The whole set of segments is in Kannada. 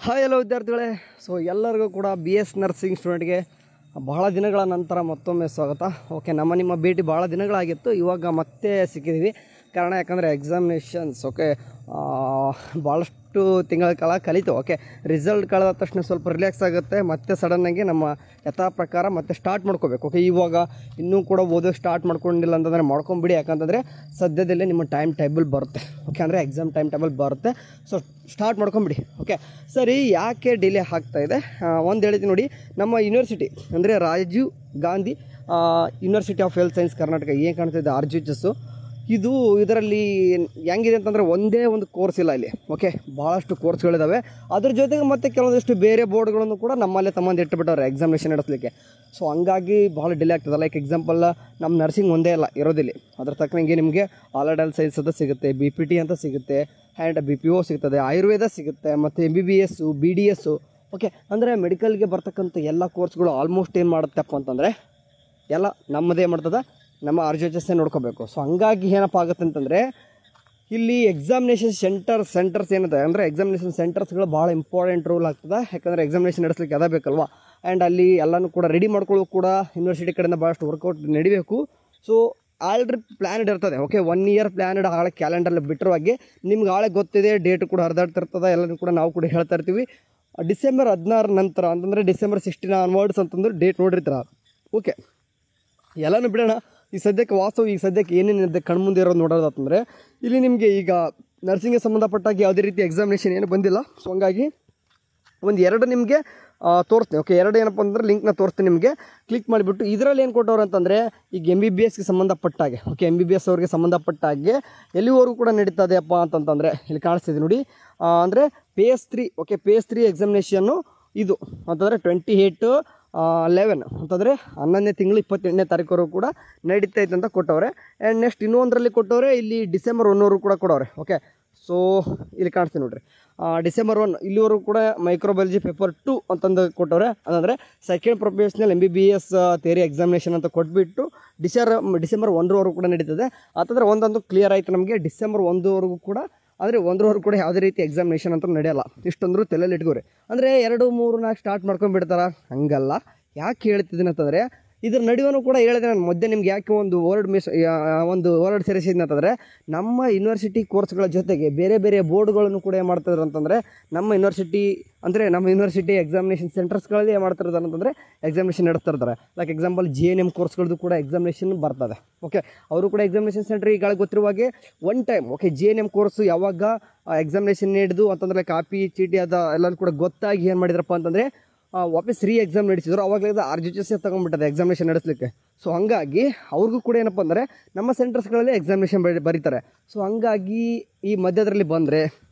ಹಾಯ್ ಹಲೋ ವಿದ್ಯಾರ್ಥಿಗಳೇ. ಸೊ ಎಲ್ಲರಿಗೂ ಕೂಡ ಬಿ ಎಸ್ ನರ್ಸಿಂಗ್ ಸ್ಟೂಡೆಂಟ್ಗೆ ಬಹಳ ದಿನಗಳ ನಂತರ ಮತ್ತೊಮ್ಮೆ ಸ್ವಾಗತ. ಓಕೆ, ನಿಮ್ಮ ಭೇಟಿ ಭಾಳ ದಿನಗಳಾಗಿತ್ತು, ಇವಾಗ ಮತ್ತೆ ಸಿಕ್ಕಿದ್ದೀವಿ. ಕಾರಣ ಯಾಕಂದರೆ ಎಕ್ಸಾಮಿನೇಷನ್ಸ್ ಭಾಳಷ್ಟು ತಿಂಗಳ ಕಾಲ ಕಲಿತು. ಓಕೆ, ರಿಸಲ್ಟ್ ಕಳೆದ ತಕ್ಷಣ ಸ್ವಲ್ಪ ರಿಲ್ಯಾಕ್ಸ್ ಆಗುತ್ತೆ, ಮತ್ತೆ ಸಡನ್ನಾಗಿ ನಮ್ಮ ಯಥಾ ಪ್ರಕಾರ ಮತ್ತೆ ಸ್ಟಾರ್ಟ್ ಮಾಡ್ಕೋಬೇಕು. ಓಕೆ, ಇವಾಗ ಇನ್ನೂ ಕೂಡ ಓದೋ ಸ್ಟಾರ್ಟ್ ಮಾಡ್ಕೊಂಡಿಲ್ಲ ಅಂತಂದರೆ ಮಾಡ್ಕೊಂಬಿಡಿ. ಯಾಕಂತಂದರೆ ಸದ್ಯದಲ್ಲೇ ನಿಮ್ಮ ಟೈಮ್ ಟೇಬಲ್ ಬರುತ್ತೆ. ಓಕೆ, ಅಂದರೆ ಎಕ್ಸಾಮ್ ಟೈಮ್ ಟೇಬಲ್ ಬರುತ್ತೆ. ಸೊ ಸ್ಟಾರ್ಟ್ ಮಾಡ್ಕೊಂಬಿಡಿ. ಓಕೆ, ಸರಿ, ಯಾಕೆ ಡಿಲೇ ಆಗ್ತಾಯಿದೆ ಒಂದು ಹೇಳ್ತೀನಿ ನೋಡಿ. ನಮ್ಮ ಯೂನಿವರ್ಸಿಟಿ ಅಂದರೆ Rajiv Gandhi university of health science Karnataka ಏನು ಕಾಣ್ತಿದೆ RGHS, ಇದರಲ್ಲಿ ಹೆಂಗಿದೆ ಅಂತಂದರೆ ಒಂದೇ ಒಂದು ಕೋರ್ಸ್ ಇಲ್ಲ ಇಲ್ಲಿ. ಓಕೆ, ಭಾಳಷ್ಟು ಕೋರ್ಸ್ಗಳಿದ್ದಾವೆ. ಅದ್ರ ಜೊತೆಗೆ ಮತ್ತು ಕೆಲವೊಂದಿಷ್ಟು ಬೇರೆ ಬೋರ್ಡ್ಗಳನ್ನು ಕೂಡ ನಮ್ಮಲ್ಲೇ ಇಟ್ಟುಬಿಟ್ಟವ್ರೆ ಎಕ್ಸಾಮಿನೇಷನ್ ನಡೆಸಲಿಕ್ಕೆ. ಸೊ ಹಂಗಾಗಿ ಭಾಳ ಡಿಲೇ ಆಗ್ತದೆ. ಲೈಕ್ ಎಕ್ಸಾಂಪಲ್, ನಮ್ಮ ನರ್ಸಿಂಗ್ ಒಂದೇ ಅಲ್ಲ ಇರೋದಿಲ್ಲಿ, ಅದ್ರ ತಕ್ಕನಂಗೆ ನಿಮಗೆ ಆಲ್ರೆಡ್ ಹೆಲ್ತ್ ಸೈನ್ಸ್ ಅಂತ ಸಿಗುತ್ತೆ, BPT ಅಂತ ಸಿಗುತ್ತೆ, ಆ್ಯಂಡ್ BPO ಸಿಗ್ತದೆ, ಆಯುರ್ವೇದ ಸಿಗುತ್ತೆ, ಮತ್ತು MBBS, BDS. ಓಕೆ, ಅಂದರೆ ಮೆಡಿಕಲ್ಗೆ ಬರ್ತಕ್ಕಂಥ ಎಲ್ಲ ಕೋರ್ಸ್ಗಳು ಆಲ್ಮೋಸ್ಟ್ ಏನು ಮಾಡುತ್ತಪ್ಪ ಅಂತಂದರೆ ಎಲ್ಲ ನಮ್ಮದೇ ಮಾಡ್ತದೆ, ನಮ್ಮ RGHS ನೋಡ್ಕೋಬೇಕು. ಸೊ ಹಂಗಾಗಿ ಏನಪ್ಪ ಆಗುತ್ತೆ ಅಂತಂದರೆ ಇಲ್ಲಿ ಎಕ್ಸಾಮಿನೇಷನ್ ಸೆಂಟರ್ಸ್ ಏನಿದೆ ಅಂದರೆ ಎಕ್ಸಾಮಿನೇಷನ್ ಸೆಂಟರ್ಸ್ಗಳು ಭಾಳ ಇಂಪಾರ್ಟೆಂಟ್ ರೋಲ್ ಆಗ್ತದೆ. ಯಾಕಂದರೆ ಎಕ್ಸಾಮಿನೇಷನ್ ನಡೆಸಲಿಕ್ಕೆ ಅದೇ ಬೇಕಲ್ವಾ. ಆ್ಯಂಡ್ ಅಲ್ಲಿ ಎಲ್ಲನೂ ಕೂಡ ರೆಡಿ ಮಾಡ್ಕೊಳ್ಳೋಕೆ ಕೂಡ ಯೂನಿವರ್ಸಿಟಿ ಕಡೆಯಿಂದ ಭಾಳಷ್ಟು ವರ್ಕೌಟ್ ನಡಿಬೇಕು. ಸೊ ಆಲ್ರೆಡಿ ಪ್ಲ್ಯಾನ್ಡ್ ಇರ್ತದೆ. ಓಕೆ, 1 ಇಯರ್ ಪ್ಲ್ಯಾನ್ಡ್ ಆಳೆ ಕ್ಯಾಲೆಂಡರ್ಲ್ಲಿ ಬಿಟ್ಟಿರುವಾಗೆ ನಿಮ್ಗೆ ಆಳೆ ಗೊತ್ತಿದೆ, ಡೇಟ್ ಕೂಡ ಹರಿದಾಡ್ತಿರ್ತದೆ, ಎಲ್ಲನೂ ಕೂಡ ನಾವು ಕೂಡ ಹೇಳ್ತಾ ಇರ್ತೀವಿ. ಡಿಸೆಂಬರ್ 16 ನಂತರ ಅಂತಂದರೆ ಡಿಸೆಂಬರ್ 16 ಆನ್ವರ್ಡ್ಸ್ ಅಂತಂದ್ರೆ ಡೇಟ್ ನೋಡಿರ್ತೀರ. ಓಕೆ, ಎಲ್ಲನೂ ಬಿಡೋಣ. ಈ ಸದ್ಯಕ್ಕೆ ಏನೇನಿದೆ ಕಣ್ಮುಂದೆ ಇರೋದು ನೋಡೋದಂತಂದರೆ ಇಲ್ಲಿ ನಿಮಗೆ ಈಗ ನರ್ಸಿಂಗ್ಗೆ ಸಂಬಂಧಪಟ್ಟಾಗಿ ಯಾವುದೇ ರೀತಿ ಎಕ್ಸಾಮಿನೇಷನ್ ಏನು ಬಂದಿಲ್ಲ. ಸೊ ಹಂಗಾಗಿ ಒಂದು 2 ನಿಮಗೆ ತೋರಿಸ್ತೀನಿ. ಓಕೆ, 2 ಏನಪ್ಪ ಅಂದರೆ ಲಿಂಕ್ನ ತೋರಿಸ್ತೀನಿ ನಿಮಗೆ. ಕ್ಲಿಕ್ ಮಾಡಿಬಿಟ್ಟು ಇದರಲ್ಲಿ ಏನು ಕೊಟ್ಟವ್ರು ಅಂತಂದರೆ ಈಗ MBBSಗೆ ಸಂಬಂಧಪಟ್ಟಾಗೆ, ಓಕೆ, MBBS ಅವ್ರಿಗೆ ಸಂಬಂಧಪಟ್ಟಾಗೆ ಎಲ್ಲಿವರೆಗೂ ಕೂಡ ನಡೀತದೆಯಪ್ಪ ಅಂತಂತಂದರೆ ಇಲ್ಲಿ ಕಾಣಿಸ್ತಿದೆ ನೋಡಿ. ಅಂದರೆ phase 3. ಓಕೆ, phase 3 ಎಕ್ಸಾಮಿನೇಷನ್ನು ಇದು ಅಂತಂದರೆ 28/11 ಅಂತಂದರೆ 11ನೇ ತಿಂಗಳು 28ನೇ ತಾರೀಕುವರೆಗೂ ಕೂಡ ನಡೀತೈತೆ ಅಂತ ಕೊಟ್ಟವ್ರೆ. ಆ್ಯಂಡ್ ನೆಕ್ಸ್ಟ್ ಇನ್ನೊಂದರಲ್ಲಿ ಕೊಟ್ಟವ್ರೆ, ಇಲ್ಲಿ ಡಿಸೆಂಬರ್ 1 ಕೂಡ ಕೊಡವ್ರೆ. ಓಕೆ, ಸೊ ಇಲ್ಲಿ ಕಾಣಿಸ್ತೀನಿ ನೋಡಿರಿ, ಡಿಸೆಂಬರ್ 1 ಇಲ್ಲಿವರೆಗೂ ಕೂಡ ಮೈಕ್ರೋಬಯಾಲಜಿ ಪೇಪರ್ 2 ಅಂತಂದು ಕೊಟ್ಟವ್ರೆ. ಅದಂದರೆ second professional MBBS theory examination ಅಂತ ಕೊಟ್ಬಿಟ್ಟು ಡಿಸೆಂಬರ್ 1 ಕೂಡ ನಡೀತದೆ. ಅಂತಂದರೆ ಒಂದೊಂದು ಕ್ಲಿಯರ್ ಆಯಿತು ನಮಗೆ. ಡಿಸೆಂಬರ್ 1 ಕೂಡ ಅಂದರೆ 1 ಕೂಡ ಯಾವುದೇ ರೀತಿ ಎಕ್ಸಾಮಿನೇಷನ್ ಅಂತ ನಡೆಯಲ್ಲ. ಇಷ್ಟೊಂದರೂ ತಲೆಯಲ್ಲಿ ಇಟ್ಕೋರಿ. ಅಂದರೆ 2, 3, 4 ಸ್ಟಾರ್ಟ್ ಮಾಡ್ಕೊಂಡ್ಬಿಡ್ತಾರ. ಹಂಗಲ್ಲ. ಯಾಕೆ ಹೇಳ್ತಿದ್ದೀನಿ ಅಂತಂದರೆ ಇದ್ರ ನಡುವೆನೂ ಕೂಡ ಹೇಳಿದೆ ನಾನು ಮಧ್ಯೆ ನಿಮ್ಗೆ. ಯಾಕೆ ಒಂದು ವರ್ಡ್ ಸೇರಿಸಿದ್ನಿ ಅಂತಂದರೆ ನಮ್ಮ ಯೂನಿವರ್ಸಿಟಿ ಕೋರ್ಸ್ಗಳ ಜೊತೆಗೆ ಬೇರೆ ಬೇರೆ ಬೋರ್ಡ್ಗಳನ್ನು ಕೂಡ ಏನು ಮಾಡ್ತಿದ್ರು ಅಂತಂದರೆ ನಮ್ಮ ಯೂನಿವರ್ಸಿಟಿ ಎಕ್ಸಾಮಿನೇಷನ್ ಸೆಂಟರ್ಸ್ಗಳಲ್ಲಿ ಏನು ಮಾಡ್ತಿರ್ತಾರೆ ಅಂತಂದರೆ ಎಕ್ಸಾಮಿನೇಷನ್ ನಡೆಸ್ತಾ ಇರ್ತಾರೆ. ಲೈಕ್ ಎಕ್ಸಾಂಪಲ್ GNM ಕೋರ್ಸ್ಗಳದ್ದು ಕೂಡ ಎಕ್ಸಾಮಿನೇಷನ್ ಬರ್ತದೆ. ಓಕೆ, ಅವರು ಕೂಡ ಎಕ್ಸಾಮಿನೇಷನ್ ಸೆಂಟರ್ ಈಗ ಗೊತ್ತಿರುವಾಗೆ one time. Okay, GNM course ಯಾವಾಗ ಎಕ್ಸಾಮಿನೇಷನ್ ಹಿಡಿದು ಅಂತಂದರೆ ಕಾಪಿ ಚೀಟಿ ಅದ ಎಲ್ಲನೂ ಕೂಡ ಗೊತ್ತಾಗಿ ಏನು ಮಾಡಿದ್ರಪ್ಪ ಅಂತಂದರೆ ವಾಪಸ್ ಎಕ್ಸಾಮ್ ನಡೆಸಿದ್ರು. ಅವಾಗಲೇ RGHS ತೊಗೊಂಡ್ಬಿಟ್ಟದೆ ಎಕ್ಸಾಮಿನೇಷನ್ ನಡೆಸಲಿಕ್ಕೆ. ಸೊ ಹಂಗಾಗಿ ಅವ್ರಿಗೂ ಕೂಡ ಏನಪ್ಪ ಅಂದರೆ ನಮ್ಮ ಸೆಂಟರ್ಸ್ಗಳಲ್ಲಿ ಎಕ್ಸಾಮಿನೇಷನ್ ಬರೀತಾರೆ. ಸೊ ಹಂಗಾಗಿ ಈ ಮಧ್ಯದಲ್ಲಿ ಬಂದರೆ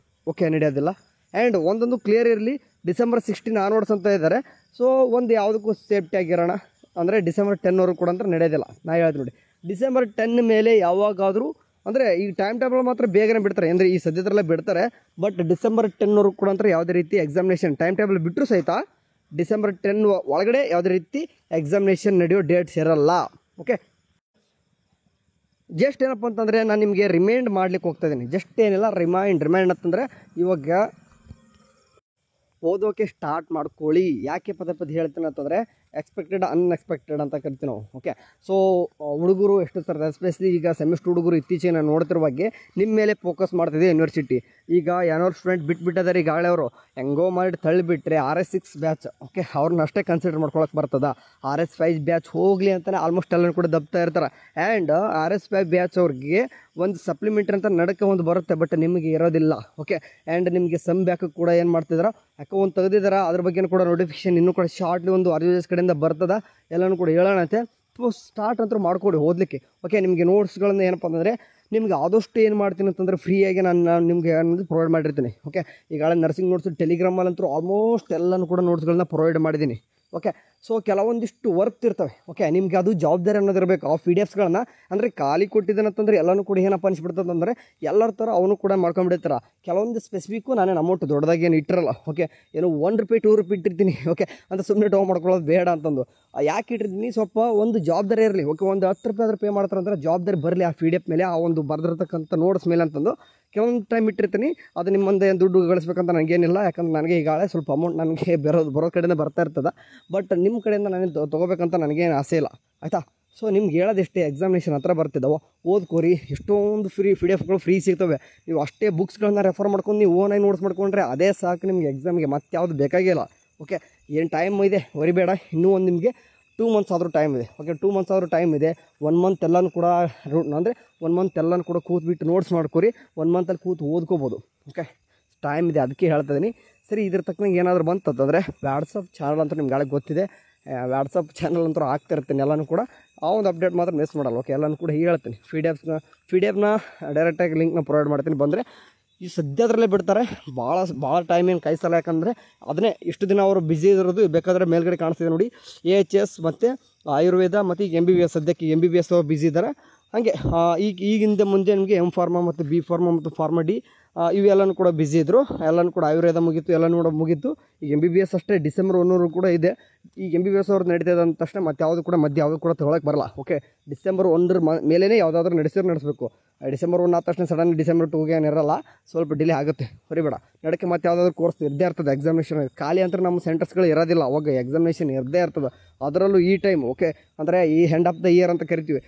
ಓಕೆ ನಡೆಯೋದಿಲ್ಲ. ಆ್ಯಂಡ್ ಒಂದೊಂದು ಕ್ಲಿಯರ್ ಇರಲಿ, ಡಿಸೆಂಬರ್ 16 ಆನ್ವರ್ಡ್ಸ್ ಅಂತ ಇದ್ದಾರೆ. ಸೊ ಒಂದು ಯಾವುದಕ್ಕೂ ಸೇಫ್ಟಿ ಆಗಿರೋಣ. ಅಂದರೆ ಡಿಸೆಂಬರ್ 10 ಕೂಡ ಅಂತ ನಡೆಯೋದಿಲ್ಲ. ನಾ ಹೇಳ್ತೀನಿ ನೋಡಿ, ಡಿಸೆಂಬರ್ 10 ಮೇಲೆ ಯಾವಾಗಾದರೂ ಅಂದರೆ ಈ ಟೈಮ್ ಟೇಬಲ್ ಮಾತ್ರ ಬೇಗನೆ ಬಿಡ್ತಾರೆ. ಅಂದರೆ ಈ ಸದ್ಯದಲ್ಲೇ ಬಿಡ್ತಾರೆ. ಬಟ್ ಡಿಸೆಂಬರ್ 10 ಕೂಡ ಅಂತ ಯಾವುದೇ ರೀತಿ ಎಕ್ಸಾಮಿನೇಷನ್ ಟೈಮ್ ಟೇಬಲ್ ಬಿಟ್ಟರು ಸಹಿತ ಡಿಸೆಂಬರ್ 10 ಒಳಗಡೆ ಯಾವುದೇ ರೀತಿ ಎಕ್ಸಾಮಿನೇಷನ್ ನಡೆಯೋ ಡೇಟ್ಸ್ ಇರಲ್ಲ. ಓಕೆ, ಜಸ್ಟ್ ಏನಪ್ಪ ಅಂತಂದರೆ ನಾನು ನಿಮಗೆ ರಿಮೈಂಡ್ ಮಾಡ್ಲಿಕ್ಕೆ ಹೋಗ್ತಾ ಇದ್ದೀನಿ. ಜಸ್ಟ್ ಏನಿಲ್ಲ, ರಿಮೈಂಡ್ ಅಂತಂದರೆ ಇವಾಗ ಓದೋಕೆ ಸ್ಟಾರ್ಟ್ ಮಾಡ್ಕೊಳ್ಳಿ. ಯಾಕೆ ಪದೇ ಹೇಳ್ತೀನಿ ಅಂತಂದರೆ ಎಕ್ಸ್ಪೆಕ್ಟೆಡ್ ಅನ್ಎಕ್ಸ್ಪೆಕ್ಟೆಡ್ ಅಂತ ಕರಿತೀವಿ ನಾವು. ಓಕೆ, ಸೊ ಹುಡುಗರು ಎಷ್ಟು ಸರ್ ಎಸ್ಪೆಷಲಿ ಈಗ ಸೆಮಿಸ್ಟರ್ ಹುಡುಗರು ಇತ್ತೀಚೆಗೆ ನಾನು ನೋಡ್ತಿರುವಾಗೆ ನಿಮ್ಮ ಮೇಲೆ ಫೋಕಸ್ ಮಾಡ್ತಿದೆ ಯೂನಿವರ್ಸಿಟಿ. ಈಗ ಏನೋ ಸ್ಟೂಡೆಂಟ್ ಬಿಟ್ಬಿಟ್ಟಿದ್ದಾರೆ. ಈಗಾಗಲೇ ಅವರು ಹೆಂಗೋ ಮಾಡಿ ತಳ್ಳಿಬಿಟ್ರೆ RS6 ಬ್ಯಾಚ್. ಓಕೆ, ಅವ್ರನ್ನ ಅಷ್ಟೇ ಕನ್ಸಿಡರ್ ಮಾಡ್ಕೊಳಕ್ಕೆ ಬರ್ತದ. RS5 ಬ್ಯಾಚ್ ಹೋಗಲಿ ಅಂತಲೇ ಆಲ್ಮೋಸ್ಟ್ ಎಲ್ಲರೂ ಕೂಡ ದಬ್ತಾ ಇರ್ತಾರೆ. ಆ್ಯಂಡ್ RS5 ಬ್ಯಾಚ್ ಅವ್ರಿಗೆ ಒಂದು ಸಪ್ಲಿಮೆಂಟ್ರಿ ಅಂತ ನಡಕ್ಕೆ ಒಂದು ಬರುತ್ತೆ, ಬಟ್ ನಿಮಗೆ ಇರೋದಿಲ್ಲ. ಓಕೆ, ಆ್ಯಂಡ್ ನಿಮಗೆ ಸಮ್ ಬ್ಯಾಕ್ ಕೂಡ ಏನು ಮಾಡ್ತಿದ್ದಾರೆ, ಯಾಕೋ ಒಂದು ತೆಗೆದಿದ್ದಾರೆ. ಅದ್ರ ಬಗ್ಗೆ ಕೂಡ ನೋಟಿಫಿಕೇಶನ್ ಇನ್ನೂ ಕೂಡ ಶಾರ್ಟ್ಲಿ ಒಂದು RGHS ಕಡೆಯಿಂದ ಬರ್ತದೆ. ಎಲ್ಲನೂ ಕೂಡ ಹೇಳೋಣಂತೆ. ಸ್ಟಾರ್ಟ್ ಅಂತೂ ಮಾಡ್ಕೊಡಿ ಓದಲಿಕ್ಕೆ. ಓಕೆ, ನಿಮಗೆ ನೋಟ್ಸ್ಗಳನ್ನು ಏನಪ್ಪ ಅಂತಂದರೆ ನಿಮ್ಗೆ ಆದಷ್ಟು ಏನು ಮಾಡ್ತೀನಿ ಅಂತಂದರೆ ಫ್ರೀಯಾಗಿ ನಾನು ನಿಮಗೆ ಪ್ರೊವೈಡ್ ಮಾಡಿರ್ತೀನಿ. ಓಕೆ, ಈಗಾಗಲೇ ನರ್ಸಿಂಗ್ ನೋಟ್ಸ್ ಟೆಲಿಗ್ರಾಮಲ್ಲಂತೂ ಆಲ್ಮೋಸ್ಟ್ ಎಲ್ಲನೂ ಕೂಡ ನೋಟ್ಸ್ಗಳನ್ನ ಪ್ರೊವೈಡ್ ಮಾಡಿದ್ದೀನಿ. ಓಕೆ, ಸೊ ಕೆಲವೊಂದಿಷ್ಟು ವರ್ಕ್ ಇರ್ತವೆ. ಓಕೆ, ನಿಮಗೆ ಅದು ಜವಾಬ್ದಾರಿ ಅನ್ನೋದಿರಬೇಕು. ಆ PDF ಅಂದರೆ ಖಾಲಿ ಕೊಟ್ಟಿದ್ದಾನಂತಂದರೆ ಎಲ್ಲನೂ ಕೂಡ ಏನಪ್ಪ ಅನಿಸ್ಬಿಡ್ತದೆ ಅಂದರೆ ಎಲ್ಲರ ಥರ ಅವನು ಕೂಡ ಮಾಡ್ಕೊಂಡ್ಬಿಡ್ತಾರೆ. ಕೆಲವೊಂದು ಸ್ಪೆಸಿಫಿಕ್ಕು ನಾನೇನು ಅಮೌಂಟ್ ದೊಡ್ಡದಾಗಿ ಏನು ಇಟ್ಟಿರಲ್ಲ. ಓಕೆ, ಏನೋ ₹1 ₹2 ಇಟ್ಟಿರ್ತೀನಿ. ಓಕೆ, ಅಂತ ಸುಮ್ಮನೆ ಟೋ ಮಾಡ್ಕೊಳ್ಳೋದು ಬೇಡ ಅಂತಂದು ಯಾಕೆ ಇಟ್ಟಿರ್ತೀನಿ, ಸ್ವಲ್ಪ ಒಂದು ಜವಾಬ್ದಾರಿ ಇರಲಿ. ಓಕೆ, ಒಂದು ₹10 ಆದರೂ ಪೇ ಮಾಡ್ತಾರೆ ಅಂದರೆ ಜವಾಬ್ದಾರಿ ಬರಲಿ ಆ PDF ಮೇಲೆ, ಆ ಒಂದು ಬರೆದಿರ್ತಕ್ಕಂಥ ನೋಟ್ಸ್ ಮೇಲೆ ಅಂತಂದು ಕೆಲವೊಂದು ಟೈಮ್ ಇಟ್ಟಿರ್ತೀನಿ. ಅದು ನಿಮ್ಮ ಮುಂದೆ ದುಡ್ಡು ಗಳಿಸ್ಬೇಕಂತ ನನಗೇನಿಲ್ಲ, ಯಾಕಂದ್ರೆ ನನಗೆ ಈಗಾಗಲೇ ಸ್ವಲ್ಪ ಅಮೌಂಟ್ ನನಗೆ ಬರೋ ಕಡೆಯಿಂದ ಬರ್ತಾ ಇರ್ತದೆ. ಬಟ್ ನಿಮ್ಮ ಕಡೆಯಿಂದ ನಾನು ತೊಗೋಬೇಕಂತ ನನಗೇನು ಆಸೆ ಇಲ್ಲ, ಆಯಿತಾ. ಸೊ ನಿಮ್ಗೆ ಹೇಳೋದೆಷ್ಟೇ, ಎಕ್ಸಾಮಿನೇಷನ್ ಹತ್ರ ಬರ್ತಿದ್ದಾವೆ, ಓದ್ಕೋರಿ. ಎಷ್ಟೊಂದು PDF ಫ್ರೀ ಸಿಗ್ತವೆ. ನೀವು ಅಷ್ಟೇ ಬುಕ್ಸ್ಗಳನ್ನ ರೆಫರ್ ಮಾಡ್ಕೊಂಡು ನೀವು ಓನಾಗಿ ನೋಟ್ಸ್ ಮಾಡ್ಕೊಂಡ್ರೆ ಅದೇ ಸಾಕು ನಿಮಗೆ ಎಕ್ಸಾಮ್ಗೆ, ಮತ್ತೆ ಯಾವುದು ಬೇಕಾಗಿಲ್ಲ. ಓಕೆ, ಏನು ಟೈಮ್ ಇದೆ ವರಿಬೇಡ. ಇನ್ನೂ ಒಂದು ನಿಮಗೆ 2 ಮಂತ್ಸ್ ಆದರೂ ಟೈಮ್ ಇದೆ. ಓಕೆ, 2 ಮಂತ್ಸ್ ಆದರೂ ಟೈಮ್ ಇದೆ. 1 ಮಂತ್ ಎಲ್ಲನೂ ಕೂಡ ಅಂದರೆ 1 ಮಂತ್ ಎಲ್ಲನೂ ಕೂಡ ಕೂತ್ಬಿಟ್ಟು ನೋಟ್ಸ್ ಮಾಡ್ಕೊರಿ. 1 ಮಂತಲ್ಲಿ ಕೂತು ಓದ್ಕೋಬೋದು. ಓಕೆ, ಟೈಮ್ ಇದೆ, ಅದಕ್ಕೆ ಹೇಳ್ತಾಯಿದ್ದೀನಿ. ಸರಿ, ಇದ್ರ ತಕ್ಕನಂಗೆ ಏನಾದರೂ ಬಂತಂದರೆ ವಾಟ್ಸಪ್ ಚಾನಲ್ ಅಂತ ನಿಮ್ಗೆ ಗಾಳಿಗೆ ಗೊತ್ತಿದೆ. ವಾಟ್ಸಪ್ ಚಾನಲ್ ಅಂತೂ ಆಗ್ತಿರ್ತೀನಿ ಎಲ್ಲನೂ ಕೂಡ. ಆ ಒಂದು ಅಪ್ಡೇಟ್ ಮಾತ್ರ ಮಿಸ್ ಮಾಡಲ್ಲ. ಓಕೆ, ಎಲ್ಲನೂ ಕೂಡ ಹೇಳ್ತೀನಿ. PDF ನ ಡೈರೆಕ್ಟಾಗಿ ಲಿಂಕ್ನ ಪ್ರೊವೈಡ್ ಮಾಡ್ತೀನಿ. ಬಂದರೆ ಈ ಸದ್ಯದರಲ್ಲೇ ಬಿಡ್ತಾರೆ. ಭಾಳ ಟೈಮ್ ಏನು ಕೈ ಸಲ, ಯಾಕಂದರೆ ಅದನ್ನೇ ಇಷ್ಟು ದಿನ ಅವರು ಬ್ಯುಸಿ ಇರೋದು. ಬೇಕಾದರೆ ಮೇಲ್ಗಡೆ ಕಾಣಿಸ್ತಿದೆ ನೋಡಿ, AHS ಮತ್ತು ಆಯುರ್ವೇದ ಮತ್ತು ಈಗ MBBS. ಸದ್ಯಕ್ಕೆ MBBS ಅವ್ರು ಬ್ಯುಸಿ ಇದ್ದಾರೆ. ಹಾಗೆ ಈಗಿಂದ ಮುಂದೆ ನಿಮಗೆ M.Pharma ಮತ್ತು B.Pharma ಮತ್ತು Pharma D ಇವೆಲ್ಲನೂ ಕೂಡ ಬ್ಯುಸಿ ಇದ್ದರು. ಎಲ್ಲನೂ ಕೂಡ ಆಯುರ್ವೇದ ಮುಗೀತು, ಎಲ್ಲನೂ ಕೂಡ ಮುಗೀತು. ಈಗ MBBS ಅಷ್ಟೇ December 1 ಕೂಡ ಇದೆ. ಈಗ MBBS ಅವ್ರದ್ದು ನಡೀತದೆ ಅಂದ ತಕ್ಷಣ ಮತ್ತೆ ಯಾವುದು ಕೂಡ ಯಾವುದು ಕೂಡ ತೊಗೊಳಕ್ಕೆ ಬರಲ್ಲ. ಓಕೆ, December 1 ಮೇಲೇ ಯಾವುದಾದ್ರೂ ನಡೆಸಬೇಕು. December 1 ಆದ ತಕ್ಷಣ ಸಡನ್ December 2ಗೆ ಏನಿರಲ್ಲ, ಸ್ವಲ್ಪ ಡಿಲೇ ಆಗುತ್ತೆ. ಹೊರಿಬೇಡ, ನಡಕ್ಕೆ ಮತ್ತೆ ಯಾವುದಾದ್ರೂ ಕೋರ್ಸ್ ಇರದೇ ಇರ್ತದೆ. ಎಕ್ಸಾಮಿನೇಷನ್ ಖಾಲಿ ಅಂತ ನಮ್ಮ ಸೆಂಟರ್ಸ್ಗಳು ಇರೋದಿಲ್ಲ, ಅವಾಗ ಎಕ್ಸಾಮಿನೇಷನ್ ಇರದೇ ಇರ್ತದೆ. ಅದರಲ್ಲೂ ಈ ಟೈಮ್. ಓಕೆ, ಅಂದರೆ ಈ ಎಂಡ್ ಆಫ್ ದ ಇಯರ್ ಅಂತ ಕರಿತೀವಿ.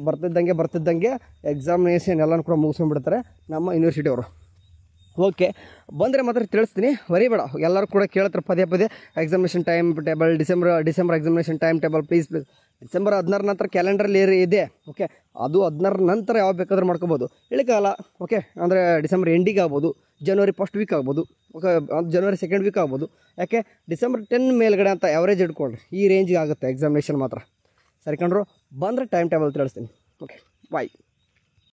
ಬರ್ತಿದ್ದಂಗೆ ಎಕ್ಸಾಮಿನೇಷನ್ ಎಲ್ಲನೂ ಕೂಡ ಮುಗಿಸ್ಕೊಂಡ್ಬಿಡ್ತಾರೆ ನಮ್ಮ ಯೂನಿವರ್ಸಿಟಿ ಅವರು. ಓಕೆ, ಬಂದರೆ ಮಾತ್ರ ತಿಳಿಸ್ತೀನಿ, ವರಿಬೇಡ. ಎಲ್ಲರೂ ಕೂಡ ಕೇಳ್ತಾರೆ ಪದೇ examination time table, December examination time table please. December 16 ನಂತರ ಕ್ಯಾಲೆಂಡ್ರಲ್ಲಿ ಇದೆ. ಓಕೆ, ಅದು 16 ನಂತರ ಯಾವಾಗ ಬೇಕಾದ್ರೂ ಮಾಡ್ಕೋಬೋದು, ಹೇಳಿಕಾಲ. ಓಕೆ, ಅಂದರೆ December ಎಂಡಿಗೆ ಆಗ್ಬೋದು, January 1st ವೀಕ್ ಆಗ್ಬೋದು. ಓಕೆ, January 2nd ವೀಕ್ ಆಗ್ಬೋದು. ಯಾಕೆ December 10 ಮೇಲ್ಗಡೆ ಅಂತ ಎವರೇಜ್ ಇಟ್ಕೊಂಡ್ರಿ, ಈ ರೇಂಜಿಗೆ ಆಗುತ್ತೆ ಎಕ್ಸಾಮಿನೇಷನ್ ಮಾತ್ರ. ಸರಿ ಕಣ್ರು, ಬಂದರೆ ಟೈಮ್ ಟೇಬಲ್ ತಿಳಿಸ್ತೀನಿ. ಓಕೆ, ಬಾಯ್.